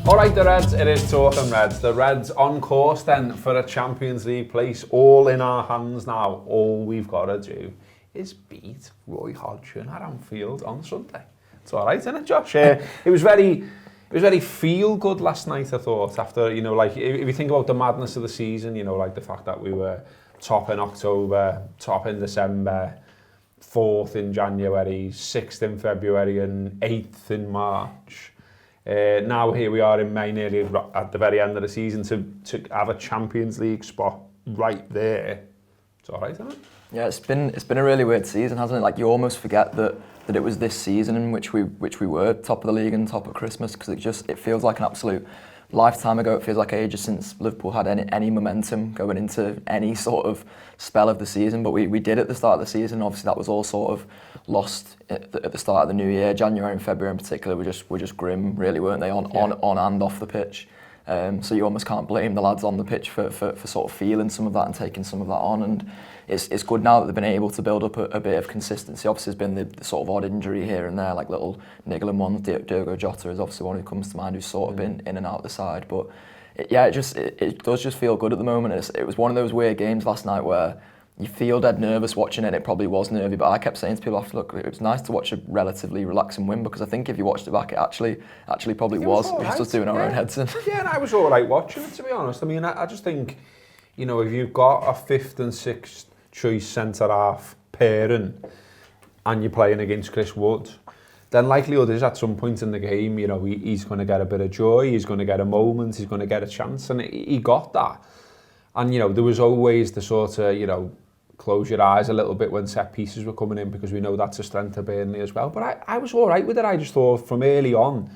Alright, the Reds, it is talking Reds. The Reds on course then for a Champions League place, all in our hands now. All we've got to do is beat Roy Hodgson at Anfield on Sunday. It's alright, isn't it, Josh? It was very feel good last night, I thought, after, you know, like, if you think about the madness of the season, you know, like the fact that we were top in October, top in December, 4th in January, 6th in February and 8th in March. Now here we are in May, nearly at the very end of the season, to have a Champions League spot right there. It's all right, isn't it? Yeah, it's been a really weird season, hasn't it? Like, you almost forget that it was this season in which we were top of the league and top of Christmas, because it feels like an absolute lifetime ago. It feels like ages since Liverpool had any momentum going into any sort of spell of the season, but we did at the start of the season. Obviously that was all sort of lost at the start of the new year. January and February in particular were just grim, really, weren't they, on and off the pitch. So you almost can't blame the lads on the pitch for sort of feeling some of that and taking some of that on. And it's good now that they've been able to build up a bit of consistency. Obviously, there's been the sort of odd injury here and there, like little niggling ones. Diogo Jota is obviously one who comes to mind, who's sort of been in and out of the side. But it does just feel good at the moment. It was one of those weird games last night where you feel dead nervous watching it. It probably was nervy, but I kept saying to people after, look, it was nice to watch a relatively relaxing win, because I think if you watched it back, it actually probably was. We were just doing our own heads in. Yeah, and I was all right watching it, to be honest. I mean, I just think, you know, if you've got a 5th and 6th choice centre-half pairing and you're playing against Chris Wood, then likelihood is at some point in the game, you know, he's going to get a bit of joy, he's going to get a moment, he's going to get a chance, and he got that. And, you know, there was always the sort of, you know, close your eyes a little bit when set pieces were coming in, because we know that's a strength of Burnley as well. But I was all right with it. I just thought from early on,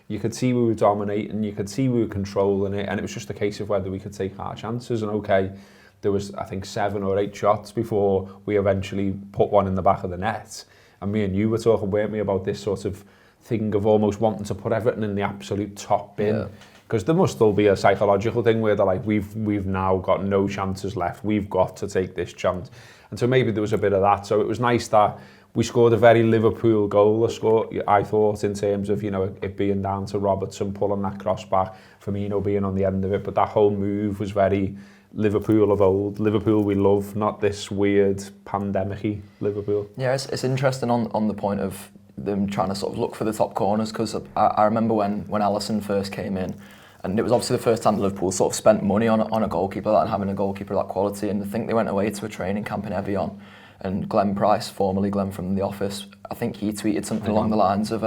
you could see we were dominating, you could see we were controlling it, and it was just a case of whether we could take our chances. And okay, there was, I think, 7 or 8 shots before we eventually put one in the back of the net. And me and you were talking, weren't we, about this sort of thing of almost wanting to put everything in the absolute top bin. Because there must still be a psychological thing where they're like, we've now got no chances left, we've got to take this chance. And so maybe there was a bit of that. So it was nice that we scored a very Liverpool goal, I thought, in terms of, you know, it being down to Robertson pulling that cross back, Firmino being on the end of it. But that whole move was very Liverpool of old, Liverpool we love, not this weird pandemic-y Liverpool. Yeah, it's interesting on the point of them trying to sort of look for the top corners, because I remember when Alisson first came in, and it was obviously the first time Liverpool sort of spent money on a goalkeeper and having a goalkeeper of that quality. And I think they went away to a training camp in Evian, and Glenn Price, formerly Glenn from The Office, I think he tweeted something along the lines of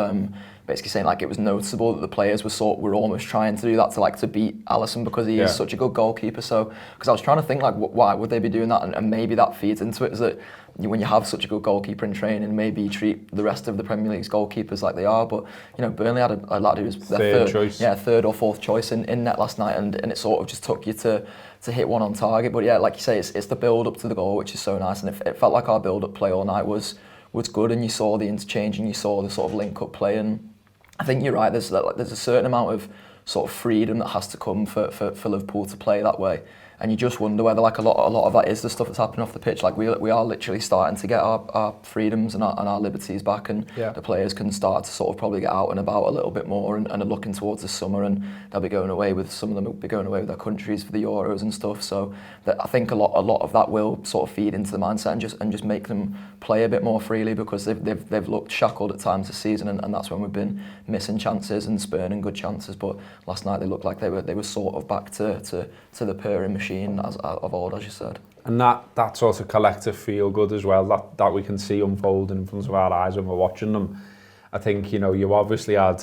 basically saying like it was noticeable that the players were almost trying to do that to beat Alisson, because he is such a good goalkeeper. So because I was trying to think like why would they be doing that, and maybe that feeds into it, is that when you have such a good goalkeeper in training, maybe you treat the rest of the Premier League's goalkeepers like they are. But you know, Burnley had a lad who was their third or fourth choice in net last night, and it sort of just took you to hit one on target. But yeah, like you say, it's the build up to the goal which is so nice, and it felt like our build up play all night was good, and you saw the interchange and you saw the sort of link up play. And I think you're right, there's a certain amount of sort of freedom that has to come for Liverpool to play that way. And you just wonder whether like a lot of that is the stuff that's happening off the pitch. Like we are literally starting to get our freedoms and our liberties back, and the players can start to sort of probably get out and about a little bit more, and are looking towards the summer, and they'll be going away with, some of them will be going away with their countries for the Euros and stuff. So I think a lot of that will sort of feed into the mindset and just make them play a bit more freely, because they've looked shackled at times this season, and that's when we've been missing chances and spurning good chances. But last night they looked like they were sort of back to the purring machine of old, as you said. And that sort of collective feel good as well, that we can see unfolding in front of our eyes when we're watching them. I think, you know, you obviously had,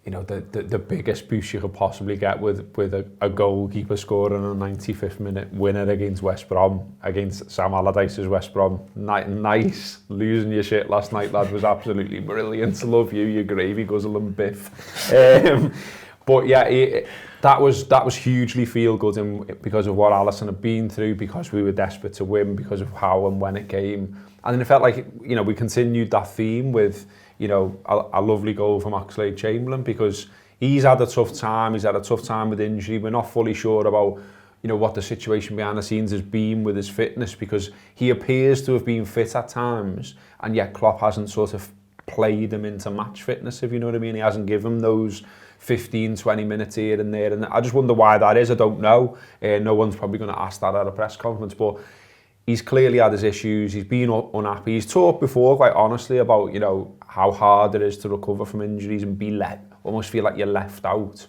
you know, the biggest boost you could possibly get with a goalkeeper scoring a 95th minute winner against West Brom, against Sam Allardyce's West Brom. Nice. Losing your shit last night, lad, was absolutely brilliant. Love you gravy guzzling biff. But yeah, that was hugely feel good, and because of what Alisson had been through, because we were desperate to win, because of how and when it came. And then it felt like, you know, we continued that theme with, you know, a lovely goal from Oxlade-Chamberlain, because he's had a tough time. He's had a tough time with injury. We're not fully sure about, you know, what the situation behind the scenes has been with his fitness, because he appears to have been fit at times, and yet Klopp hasn't sort of played him into match fitness, if you know what I mean. He hasn't given him those 15, 20 minutes here and there, and I just wonder why that is. I don't know. No one's probably going to ask that at a press conference, but he's clearly had his issues. He's been unhappy. He's talked before, quite honestly, about, you know, how hard it is to recover from injuries and almost feel like you're left out.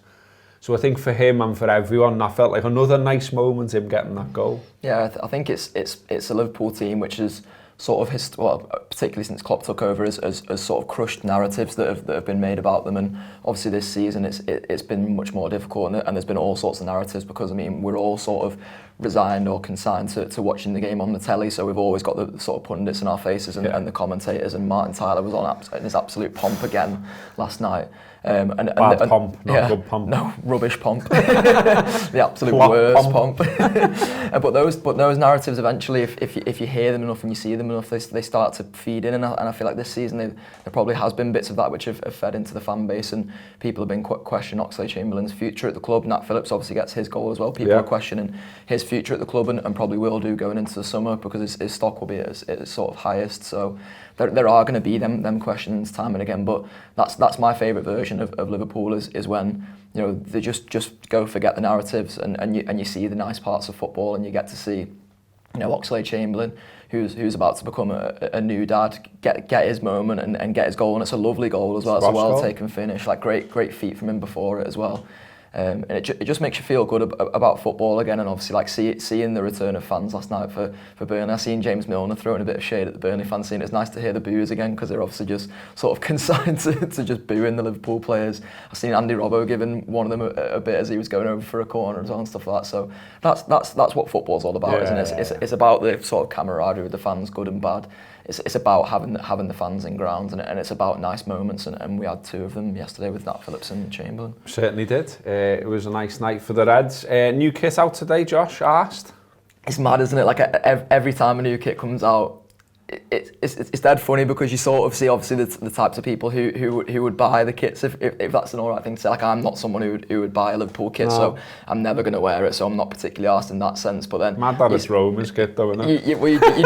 So I think for him and for everyone, that felt like another nice moment, him getting that goal. Yeah, I think it's a Liverpool team which is sort of, particularly since Klopp took over, has sort of crushed narratives that have been made about them. And obviously this season it's been much more difficult, and there's been all sorts of narratives because, I mean, we're all sort of resigned or consigned to watching the game on the telly, so we've always got the sort of pundits in our faces and the commentators, and Martin Tyler was on in his absolute pomp again last night. Bad pomp, not good pomp. No, rubbish pomp. The absolute worst pomp. But those narratives eventually, if you hear them enough and you see them enough, they start to feed in, and I feel like this season there probably has been bits of that which have fed into the fan base, and people have been questioning Oxlade-Chamberlain's future at the club. Nat Phillips obviously gets his goal as well. People are questioning his future at the club, and probably will do going into the summer, because his stock will be at its sort of highest. So there are going to be them questions time and again, but that's my favourite version of Liverpool is when, you know, they just go forget the narratives, and you see the nice parts of football, and you get to see, you know, Oxlade-Chamberlain, who's about to become a new dad, get his moment and get his goal, and it's a lovely goal as well. It's a well taken finish, like great feet from him before it as well. And it just makes you feel good about football again, and obviously like seeing the return of fans last night for Burnley. I seen James Milner throwing a bit of shade at the Burnley fans, saying it's nice to hear the boos again, because they're obviously just sort of consigned to just booing the Liverpool players. I've seen Andy Robbo giving one of them a bit as he was going over for a corner as well and stuff like that. So that's what football's all about, isn't it? It's about the sort of camaraderie with the fans, good and bad. It's about having the fans in ground, and it's about nice moments, and we had two of them yesterday with Nat Phillips and Chamberlain. Certainly did. It was a nice night for the Reds. New kit out today, Josh asked. It's mad, isn't it? Like every time a new kit comes out, it's dead funny, because you sort of see obviously the types of people who would buy the kits, if that's an alright thing to say. Like, I'm not someone who would buy a Liverpool kit, so I'm never going to wear it, so I'm not particularly arsed in that sense. But then mad that it's Roman's kit though, isn't it? You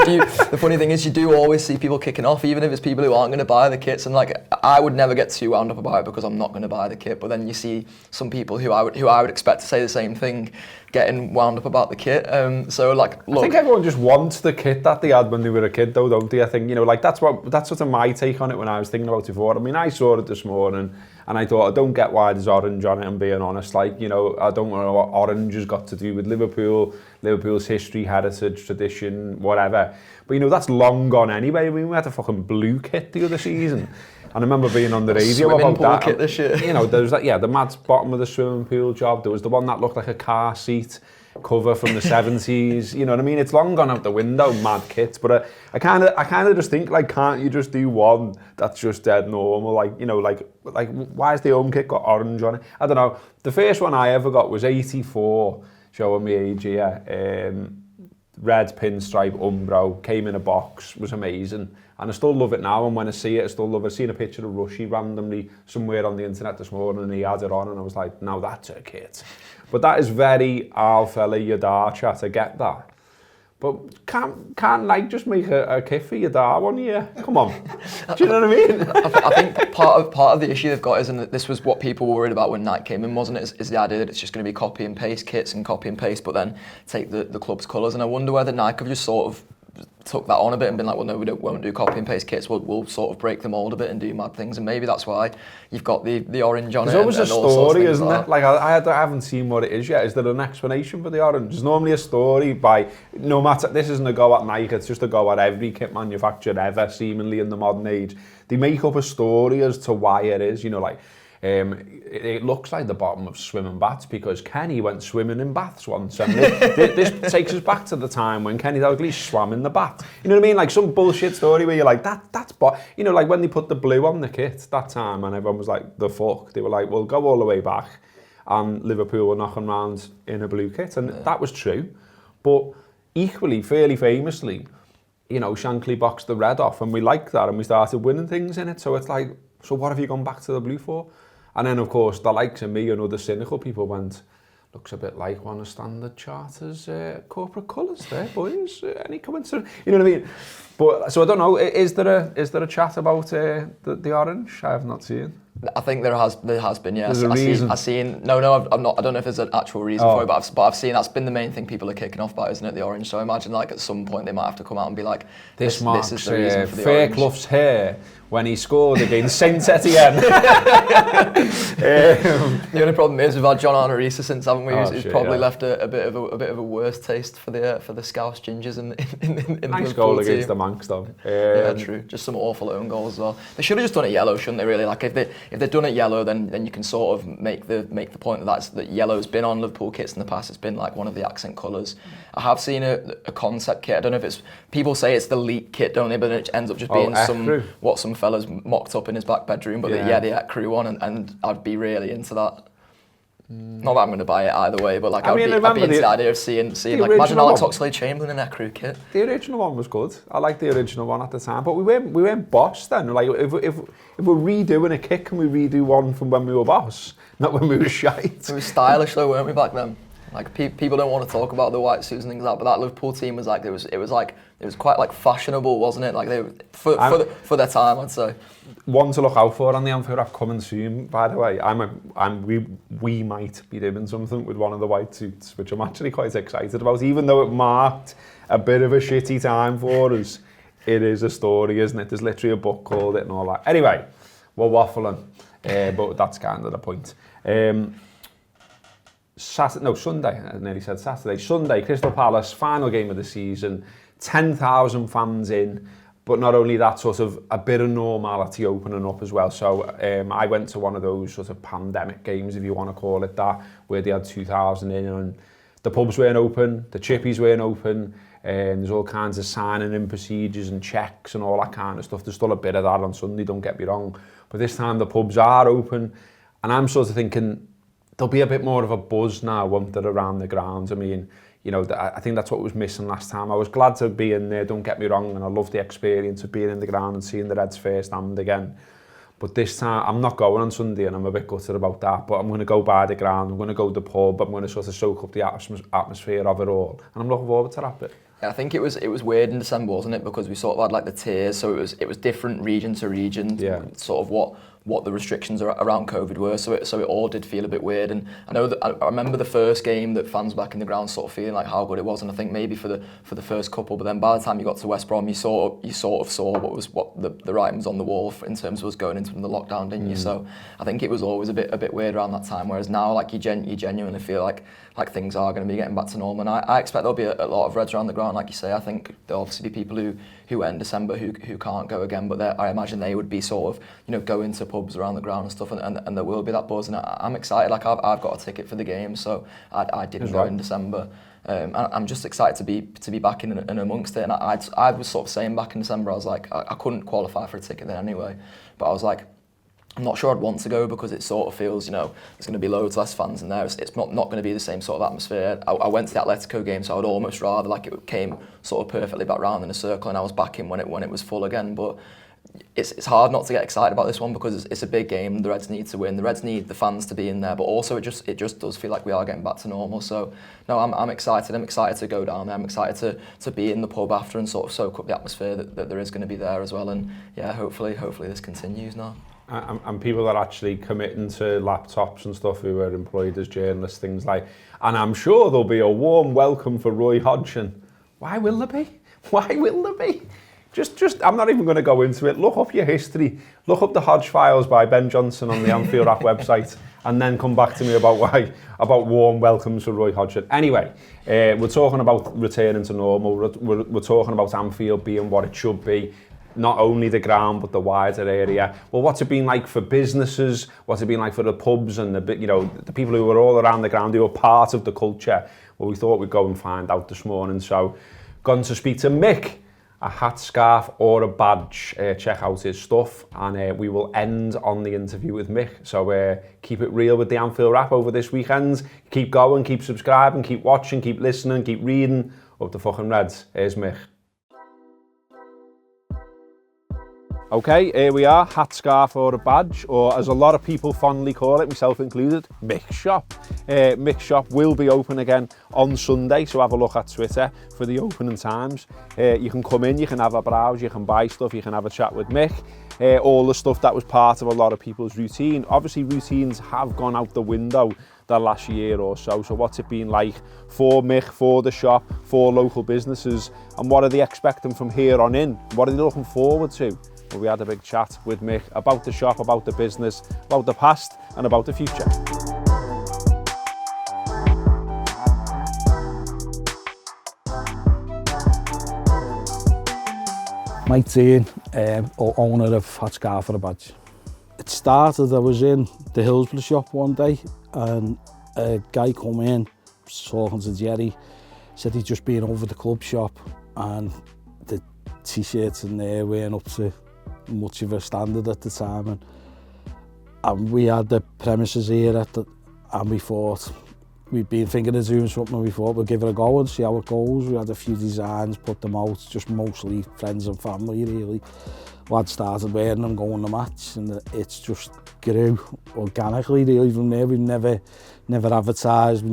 do. The funny thing is, you do always see people kicking off, even if it's people who aren't going to buy the kits. And like, I would never get too wound up about it, because I'm not going to buy the kit. But then you see some people who I would expect to say the same thing, getting wound up about the kit. So like, look, I think everyone just wants the kit that they had when they were a kid, though, don't they? I think, you know, like that's sort of my take on it when I was thinking about it before. I mean, I saw it this morning and I thought, I don't get why there's orange on it, I'm being honest. Like, you know, I don't know what orange has got to do with Liverpool's history, heritage, tradition, whatever. But, you know, that's long gone anyway. I mean, we had a fucking blue kit the other season. And I remember being on the radio swimming about pool that. Kit this year. You know, there was that, the mad bottom of the swimming pool job. There was the one that looked like a car seat cover from the 70s. You know what I mean? It's long gone out the window, mad kits. But I kind of just think, like, can't you just do one that's just dead normal? Like, you know, like why has the home kit got orange on it? I don't know. The first one I ever got was 84, showing me age here. Red pinstripe Umbro, came in a box, was amazing. And I still love it now, and when I see it, I still love it. I've seen a picture of Rushy randomly somewhere on the internet this morning, and he had it on, and I was like, now that's a kit. But that is very Al-Fella Yadar chat, I get that. But can't like just make a kit for Yadar one year? Come on. Do you know what I mean? I think part of the issue they've got is, and this was what people were worried about when Nike came in, wasn't it? Is the idea that it's just going to be copy and paste kits and copy and paste, but then take the club's colours. And I wonder whether Nike have just sort of took that on a bit and been like, well, no, won't do copy and paste kits. We'll sort of break the mould a bit and do mad things, and maybe that's why you've got the orange on it. There's always a story, isn't it? Like I haven't seen what it is yet. Is there an explanation for the orange? There's normally a story by, no matter, this isn't a go at Nike, it's just a go at every kit manufacturer ever, seemingly in the modern age. They make up a story as to why it is, you know, like, it looks like the bottom of swimming baths because Kenny went swimming in baths once. And this takes us back to the time when Kenny Dalglish swam in the bath. You know what I mean? Like some bullshit story where you're like, you know, like when they put the blue on the kit that time and everyone was like, the fuck? They were like, well, go all the way back. And Liverpool were knocking around in a blue kit. And that was true. But equally, fairly famously, you know, Shankly boxed the red off and we liked that and we started winning things in it. So it's like, so what have you gone back to the blue for? And then, of course, the likes of me and other cynical people went, looks a bit like one of Standard Charter's corporate colours there, boys. Any comments? You know what I mean? But so I don't know. Is there a chat about the orange? I have not seen. I think there has been, yes. There's a reason. I've seen. No, I'm not. I don't know if there's an actual reason for it, but I've seen that's been the main thing people are kicking off about, isn't it? The orange. So I imagine like at some point they might have to come out and be like, this marks is the reason for the orange. Fairclough's hair when he scored against Saint Etienne. The only problem is we've had John Arnorisa since, haven't we? Who's probably left a bit of a worse taste for the Scouse Gingers in the nice Liverpool goal team. against the Manx though. Yeah, true. Just some awful own goals as well. They should have just done it yellow, shouldn't they? Really, like if they'd done it yellow, then you can sort of make the point that yellow's been on Liverpool kits in the past. It's been like one of the accent colours. I have seen a concept kit. I don't know if it's, people say it's the leak kit, don't they? But it ends up just being some fella's mocked up in his back bedroom. But the crew one, and I'd be really into that. Not that I'm going to buy it either way, but like I'd be into the idea of seeing like imagine Alex Oxlade-Chamberlain in a crew kit. The original one was good. I liked the original one at the time, but we weren't boss then. Like if we're redoing a kit, can we redo one from when we were boss, not when we were shite? We were stylish though, weren't we, back then? Like people don't want to talk about the white suits and things like that, but that Liverpool team was like it was quite like fashionable, wasn't it? Like they for their time, I'd say. One to look out for on the Anfield Wrap coming soon, by the way. We might be doing something with one of the white suits, which I'm actually quite excited about. Even though it marked a bit of a shitty time for us, it is a story, isn't it? There's literally a book called it and all that. Anyway, we're waffling, but that's kind of the point. Sunday, I nearly said Saturday. Sunday, Crystal Palace, final game of the season, 10,000 fans in. But not only that, sort of a bit of normality opening up as well. So I went to one of those sort of pandemic games, if you want to call it that, where they had 2,000 in and the pubs weren't open, the chippies weren't open, and there's all kinds of signing in procedures and checks and all that kind of stuff. There's still a bit of that on Sunday, don't get me wrong. But this time the pubs are open, and I'm sort of thinking there'll be a bit more of a buzz now, won't there, around the grounds. I mean, you know, I think that's what was missing last time. I was glad to be in there, don't get me wrong, and I loved the experience of being in the ground and seeing the Reds first hand again. But this time, I'm not going on Sunday, and I'm a bit gutted about that, but I'm going to go by the ground, I'm going to go to the pub, I'm going to sort of soak up the atmosphere of it all, and I'm looking forward to that bit. Yeah, I think it was weird in December, wasn't it? Because we sort of had like the tiers, so it was different region to region, sort of what the restrictions around COVID were, so it all did feel a bit weird. And I know that I remember the first game that fans back in the ground sort of feeling like how good it was, and I think maybe for the first couple, but then by the time you got to West Brom, you sort of saw what the writing was on the wall in terms of us going into the lockdown, didn't you? So I think it was always a bit weird around that time. Whereas now, like you genuinely feel like things are going to be getting back to normal, and I expect there'll be a lot of Reds around the ground, like you say. I think there'll obviously be people who went in December who can't go again, but I imagine they would be sort of going to pubs around the ground and stuff, and there will be that buzz, and I'm excited. Like I've got a ticket for the game, so I didn't go in December. I'm just excited to be back in and amongst it, and I was sort of saying back in December, I was like, I couldn't qualify for a ticket then anyway, but I was like, I'm not sure I'd want to go because it sort of feels, there's going to be loads less fans in there. It's not going to be the same sort of atmosphere. I went to the Atletico game, so I would almost rather like it came sort of perfectly back round in a circle, and I was back in when it was full again. But it's hard not to get excited about this one because it's a big game. The Reds need to win. The Reds need the fans to be in there, but also it just does feel like we are getting back to normal. So no, I'm excited. I'm excited to go down there. I'm excited to be in the pub after and sort of soak up the atmosphere that there is going to be there as well. And yeah, hopefully this continues now. And people are actually committing to laptops and stuff who are employed as journalists, things like, and I'm sure there'll be a warm welcome for Roy Hodgson. Why will there be? Why will there be? Just, I'm not even going to go into it. Look up your history. Look up the Hodge Files by Ben Johnson on the Anfield Wrap website, and then come back to me about warm welcomes for Roy Hodgson. Anyway, we're talking about returning to normal. We're talking about Anfield being what it should be. Not only the ground, but the wider area. Well, what's it been like for businesses? What's it been like for the pubs and the people who were all around the ground, who are part of the culture? Well, we thought we'd go and find out this morning. So, gone to speak to Mick, a hat, scarf or a badge. Check out his stuff, and we will end on the interview with Mick. So keep it real with the Anfield Wrap over this weekend. Keep going, keep subscribing, keep watching, keep listening, keep reading. Up the fucking Reds. Here's Mick. Okay, here we are, hat, scarf or a badge, or as a lot of people fondly call it, myself included, Mick's shop. Mick's shop will be open again on Sunday, so have a look at Twitter for the opening times. You can come in, you can have a browse, you can buy stuff, you can have a chat with Mick. All the stuff that was part of a lot of people's routine. Obviously routines have gone out the window the last year or so, so what's it been like for Mick, for the shop, for local businesses, and what are they expecting from here on in? What are they looking forward to? Well, we had a big chat with Mick about the shop, about the business, about the past and about the future. Mike Dean, owner of Hat Scarf for a Badge. It started, I was in the Hillsborough shop one day and a guy come in, talking to Jerry, said he'd just been over the club shop and the t-shirts in there weren't up to much of a standard at the time, and we had the premises here and we thought we'd been thinking of doing something, and we thought we'd give it a go and see how it goes. We had a few designs, put them out, just mostly friends and family really. Lads started wearing them, going to match, and it's just grew organically really from there. We never advertised,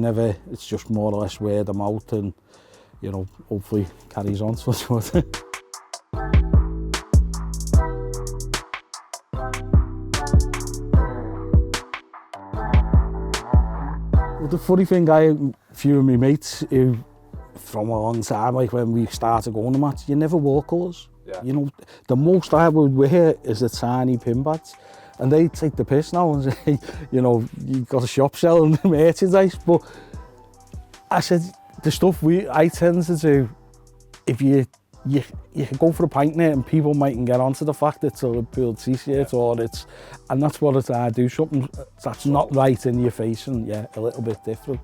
it's just more or less word of mouth, and you know, hopefully carries on to what. The funny thing, a few of my mates who, from a long time, like when we started going to match, you never wore colours. Yeah. You know, the most I would wear is a tiny pin badge. And they take the piss now and say, you know, you've got a shop selling merchandise. But I said, the stuff I tend to do, if you can go for a pint there and people mightn't get onto the fact it's a Liverpool t-shirt, or it's, and that's what I do, something that's not right in your face and yeah, a little bit different.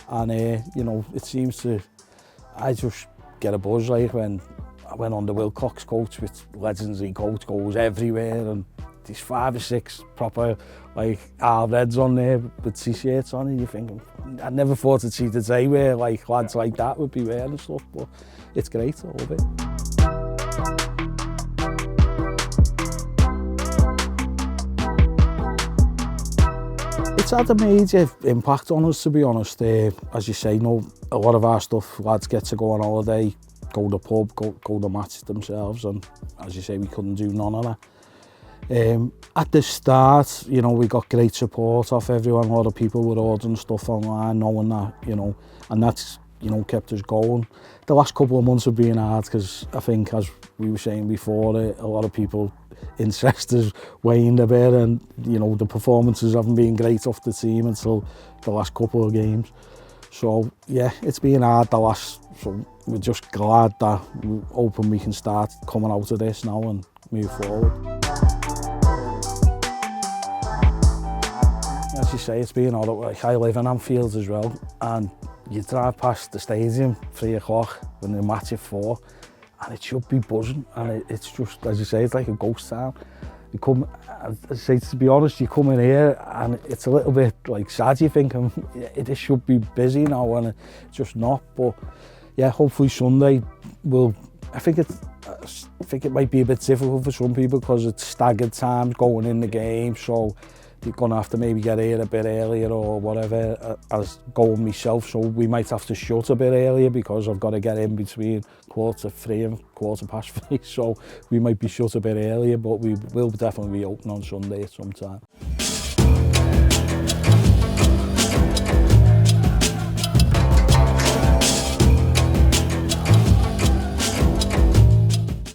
And you know, it seems to, I just get a buzz like when I went on the Wilcox coach, which legendary coach goes everywhere, and there's 5 or 6 proper like Reds on there with t-shirts on, and you're thinking, I never thought I'd see the day where like lads like that would be wearing stuff, but it's great, I love it. It's had a major impact on us, to be honest. As you say, a lot of our stuff, lads get to go on holiday, go to the pub, go to match themselves, and as you say, we couldn't do none of that. At the start, you know, we got great support off everyone. A lot of people were ordering stuff online, knowing that, you know, and that's, you know, kept us going. The last couple of months have been hard because I think, as we were saying before, a lot of people interest has waned a bit, and you know, the performances haven't been great off the team until the last couple of games. So yeah, it's been hard so we're just glad that we're hoping we can start coming out of this now and move forward. As you say, it's been all right. I live in Anfield as well, and you drive past the stadium 3 o'clock when the match at 4, and it should be buzzing, and it's just, as you say, it's like a ghost town. You come, as I say, to be honest, you come in here and it's a little bit like sad. You think it should be busy now, and it's just not. But yeah, hopefully Sunday I think it might be a bit difficult for some people because it's staggered times going in the game, so you're going to have to maybe get here a bit earlier or whatever, as going myself, so we might have to shut a bit earlier because I've got to get in between 3:15 and 3:15, so we might be shut a bit earlier, but we will definitely be open on Sunday at some time.